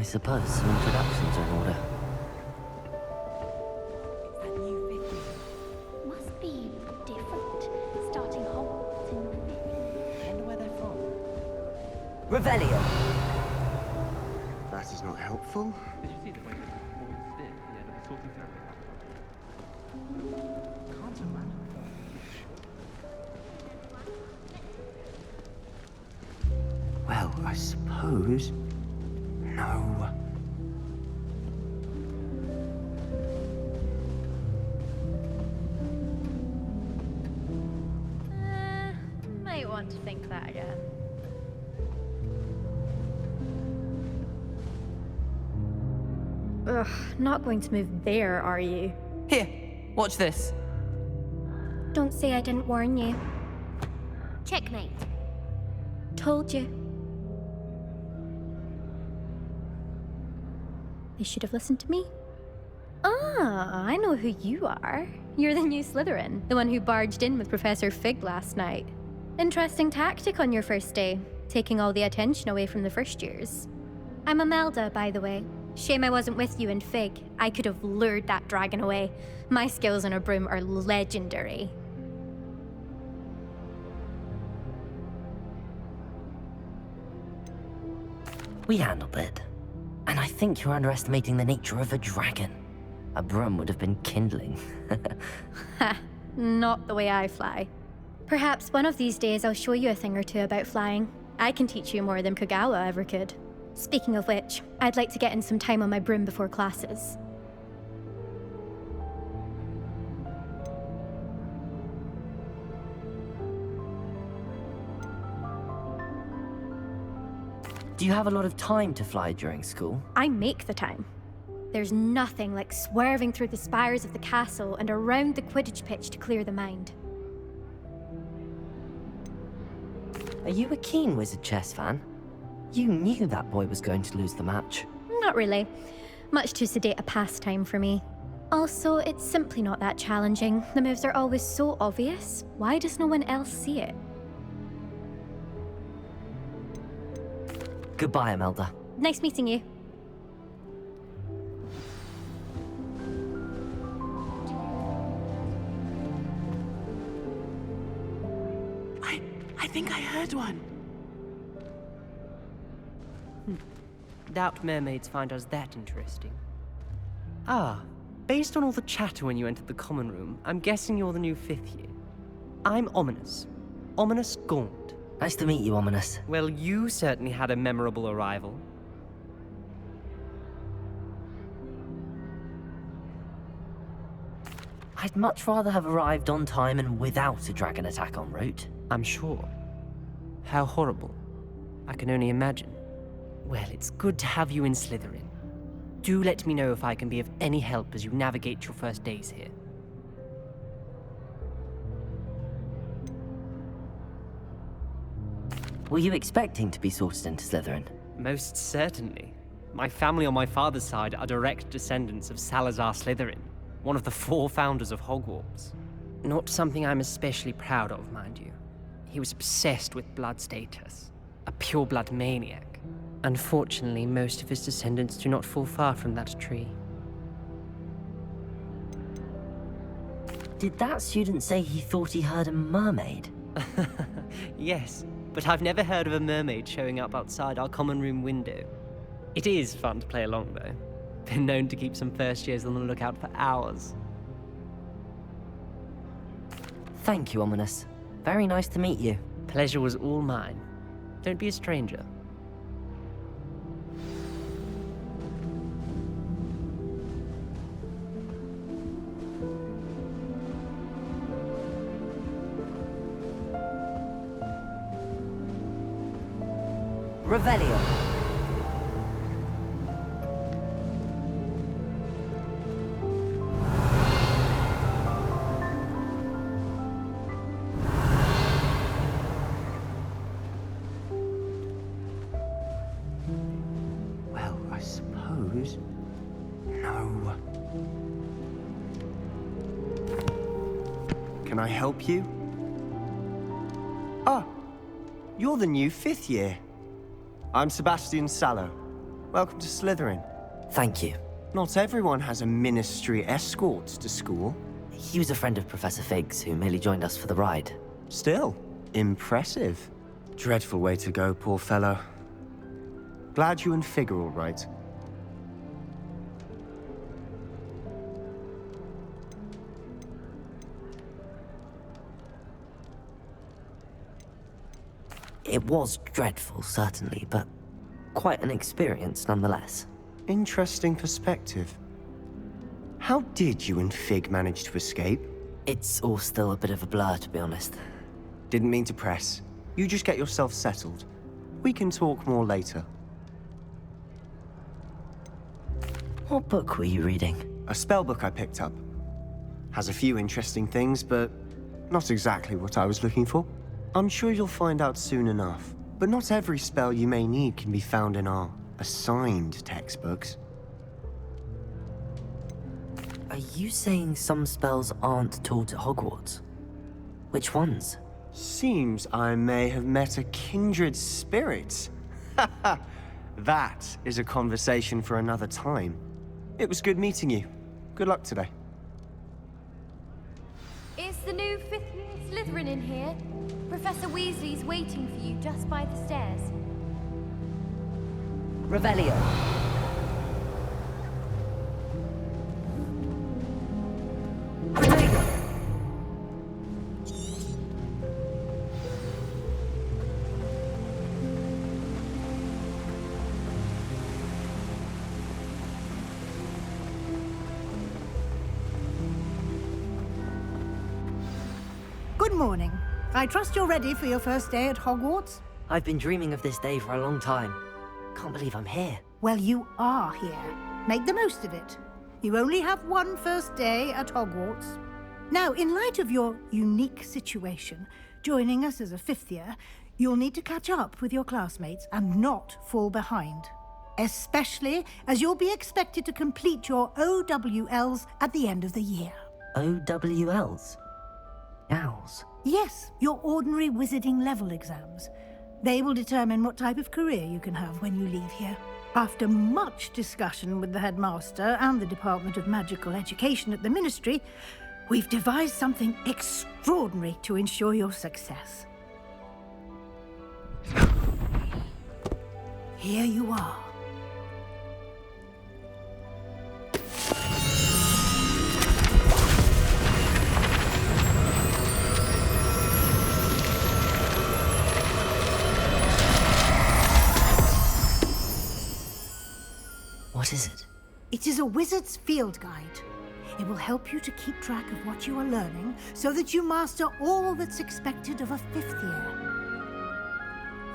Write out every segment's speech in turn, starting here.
I suppose some introductions are in order. That new fifth year Must be different, starting Hogwarts in your fifth. wonder where they're from. Revelio! That is not helpful. Did you see the way the performance did at the end of the sorting ceremony? Can't imagine. Well, I suppose... No. Might want to think that again. Ugh, not going to move there, are you? Here, watch this. Don't say I didn't warn you. Checkmate. Told you. They should have listened to me. Ah, I know who you are. You're the new Slytherin, the one who barged in with Professor Fig last night. Interesting tactic on your first day, taking all the attention away from the first years. I'm Imelda, by the way. Shame I wasn't with you in Fig. I could have lured that dragon away. My skills on a broom are legendary. We handled it. And I think you're underestimating the nature of a dragon. A broom would have been kindling. Ha, not the way I fly. Perhaps one of these days I'll show you a thing or two about flying. I can teach you more than Kogawa ever could. Speaking of which, I'd like to get in some time on my broom before classes. Do you have a lot of time to fly during school? I make the time. There's nothing like swerving through the spires of the castle and around the Quidditch pitch to clear the mind. Are you a keen Wizard chess fan? You knew that boy was going to lose the match. Not really. Much too sedate a pastime for me. Also, it's simply not that challenging. The moves are always so obvious. Why does no one else see it? Goodbye, Imelda. Nice meeting you. I think I heard one. Doubt mermaids find us that interesting. Ah, based on all the chatter when you entered the common room, I'm guessing you're the new fifth year. I'm Ominous. Ominous Gaunt. Nice to meet you, Ominous. Well, you certainly had a memorable arrival. I'd much rather have arrived on time and without a dragon attack en route. I'm sure. How horrible. I can only imagine. Well, it's good to have you in Slytherin. Do let me know if I can be of any help as you navigate your first days here. Were you expecting to be sorted into Slytherin? Most certainly. My family on my father's side are direct descendants of Salazar Slytherin, one of the 4 founders of Hogwarts. Not something I'm especially proud of, mind you. He was obsessed with blood status, a pure-blood maniac. Unfortunately, most of his descendants do not fall far from that tree. Did that student say he thought he heard a mermaid? Yes, but I've never heard of a mermaid showing up outside our common room window. It is fun to play along, though. Been known to keep some first years on the lookout for hours. Thank you, Ominous. Very nice to meet you. Pleasure was all mine. Don't be a stranger. Revelio. Well, I suppose... No. Can I help you? Ah, you're the new fifth year. I'm Sebastian Sallow. Welcome to Slytherin. Thank you. Not everyone has a ministry escort to school. He was a friend of Professor Fig's who merely joined us for the ride. Still, impressive. Dreadful way to go, poor fellow. Glad you and Fig are all right. It was dreadful, certainly, but quite an experience nonetheless. Interesting perspective. How did you and Fig manage to escape? It's all still a bit of a blur, to be honest. Didn't mean to press. You just get yourself settled. We can talk more later. What book were you reading? A spell book I picked up. Has a few interesting things, but not exactly what I was looking for. I'm sure you'll find out soon enough. But not every spell you may need can be found in our assigned textbooks. Are you saying some spells aren't taught at Hogwarts? Which ones? Seems I may have met a kindred spirit. That is a conversation for another time. It was good meeting you. Good luck today. Is the new fifth year Slytherin in here? Professor Weasley's waiting for you just by the stairs. Revelio. Good morning. I trust you're ready for your first day at Hogwarts? I've been dreaming of this day for a long time. Can't believe I'm here. Well, you are here. Make the most of it. You only have one first day at Hogwarts. Now, in light of your unique situation, joining us as a fifth year, you'll need to catch up with your classmates and not fall behind. Especially as you'll be expected to complete your OWLs at the end of the year. OWLs? Owls? Yes, your ordinary wizarding level exams. They will determine what type of career you can have when you leave here. After much discussion with the headmaster and the Department of Magical Education at the Ministry, we've devised something extraordinary to ensure your success. Here you are. What is it? It is a wizard's field guide. It will help you to keep track of what you are learning so that you master all that's expected of a fifth year.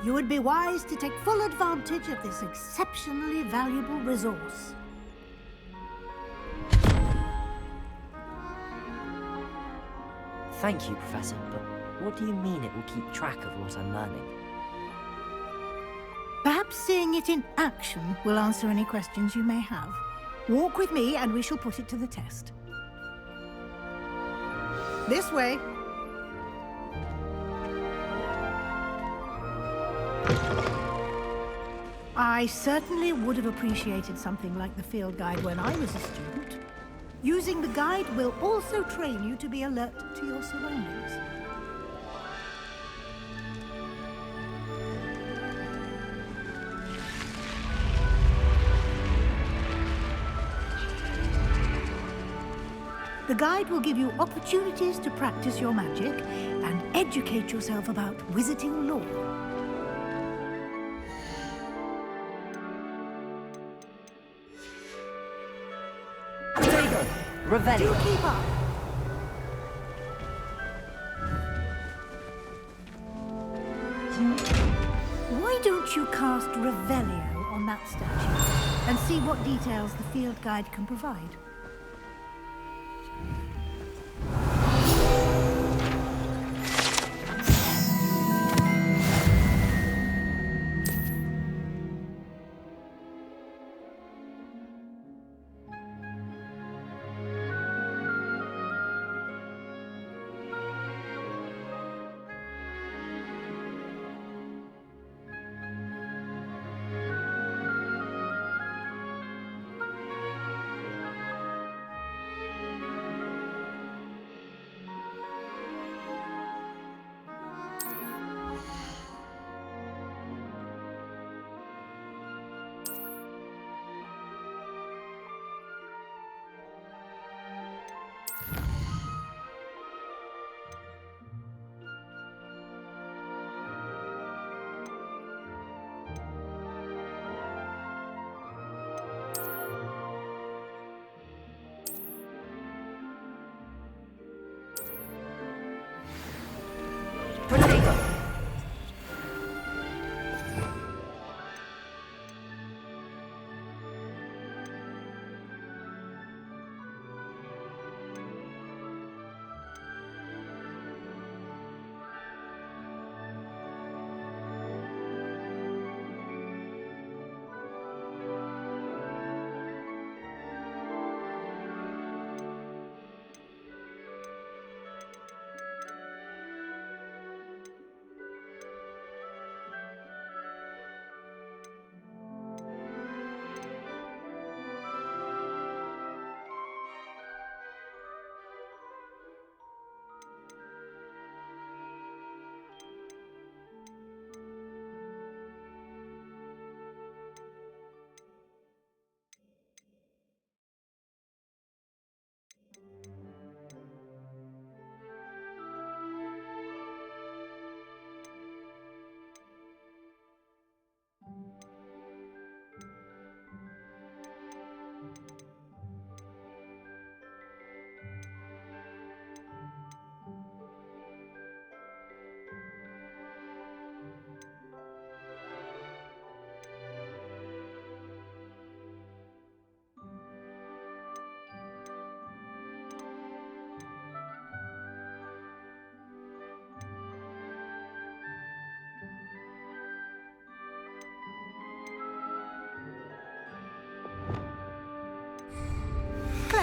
You would be wise to take full advantage of this exceptionally valuable resource. Thank you, Professor, but what do you mean it will keep track of what I'm learning? Perhaps seeing it in action will answer any questions you may have. Walk with me and we shall put it to the test. This way. I certainly would have appreciated something like the field guide when I was a student. Using the guide will also train you to be alert to your surroundings. The guide will give you opportunities to practice your magic and educate yourself about wizarding lore. Revelio. Do keep up. Why don't you cast Revelio on that statue and see what details the field guide can provide?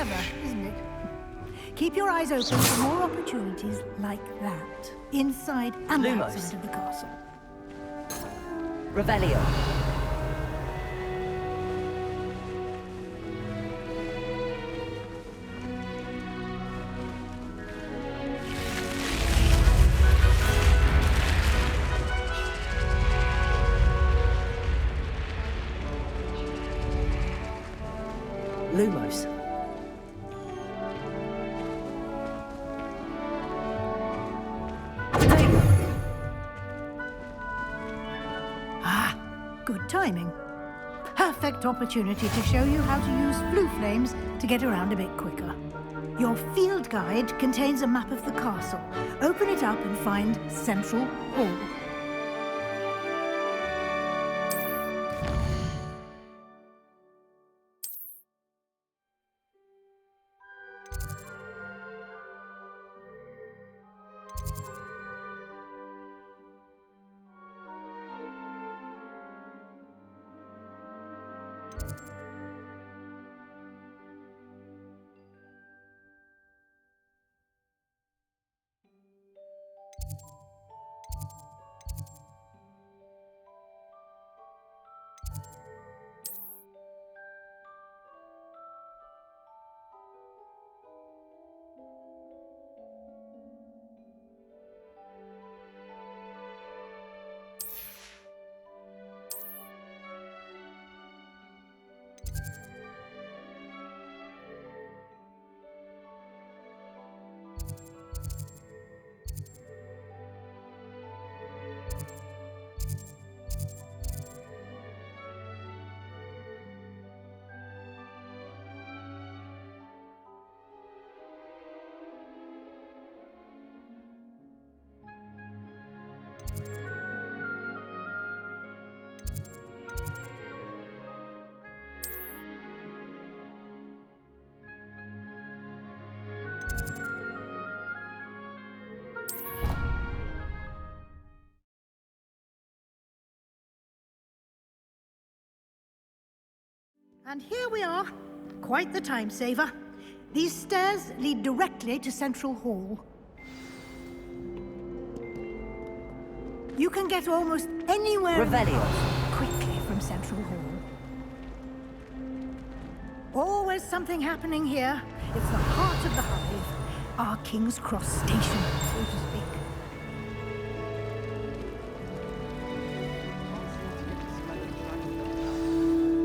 Clever, isn't it? Keep your eyes open for more opportunities like that, inside and Lumos. outside of the castle. Revelio. Lumos. Ah, good timing. Perfect opportunity to show you how to use blue flames to get around a bit quicker. Your field guide contains a map of the castle. Open it up and find Central Hall. And here we are. Quite the time saver. These stairs lead directly to Central Hall. You can get almost anywhere Revelio. quickly from Central Hall. Always something happening here. It's the heart of the hive. Our King's Cross station, so to speak.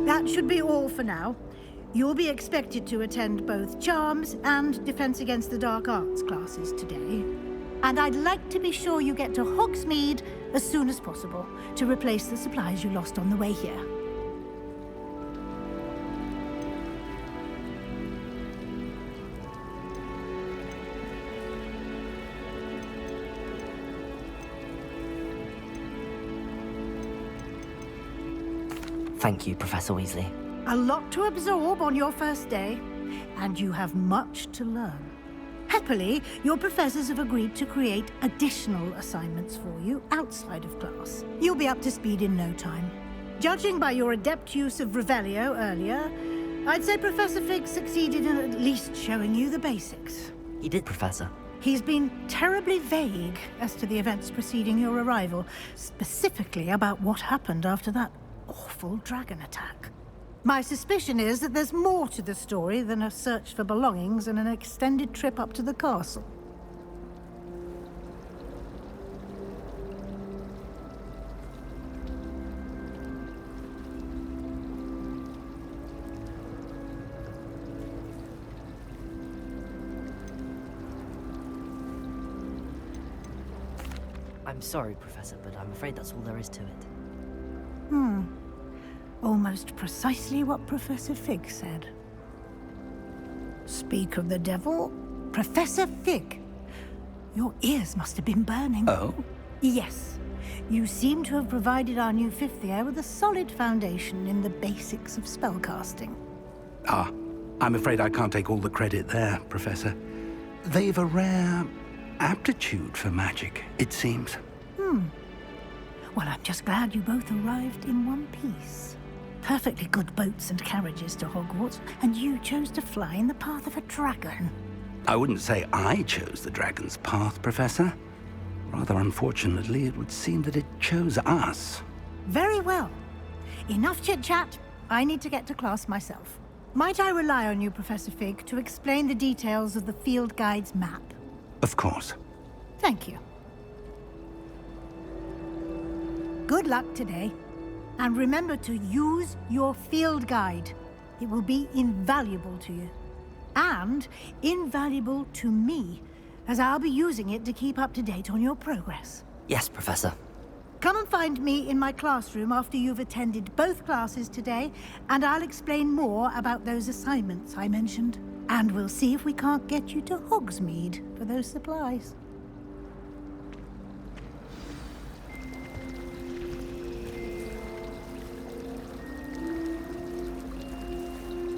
That should be all for now. You'll be expected to attend both Charms and Defense Against the Dark Arts classes today. And I'd like to be sure you get to Hogsmeade as soon as possible to replace the supplies you lost on the way here. Thank you, Professor Weasley. A lot to absorb on your first day, and you have much to learn. Happily, your professors have agreed to create additional assignments for you outside of class. You'll be up to speed in no time. Judging by your adept use of Revelio earlier, I'd say Professor Fig succeeded in at least showing you the basics. He did, Professor. He's been terribly vague as to the events preceding your arrival, specifically about what happened after that awful dragon attack. My suspicion is that there's more to the story than a search for belongings and an extended trip up to the castle. I'm sorry, Professor, but I'm afraid that's all there is to it. Almost precisely what Professor Fig said. Speak of the devil, Professor Fig. Your ears must have been burning. Oh? Yes. You seem to have provided our new fifth year with a solid foundation in the basics of spellcasting. Ah, I'm afraid I can't take all the credit there, Professor. They've a rare aptitude for magic, it seems. Well, I'm just glad you both arrived in one piece. perfectly good boats and carriages to Hogwarts, and you chose to fly in the path of a dragon. I wouldn't say I chose the dragon's path, Professor. Rather unfortunately, it would seem that it chose us. Very well. Enough chit-chat. I need to get to class myself. Might I rely on you, Professor Fig, to explain the details of the field guide's map? Of course. Thank you. Good luck today. And remember to use your field guide. It will be invaluable to you. And invaluable to me, as I'll be using it to keep up to date on your progress. Yes, Professor. Come and find me in my classroom after you've attended both classes today, and I'll explain more about those assignments I mentioned. And we'll see if we can't get you to Hogsmeade for those supplies.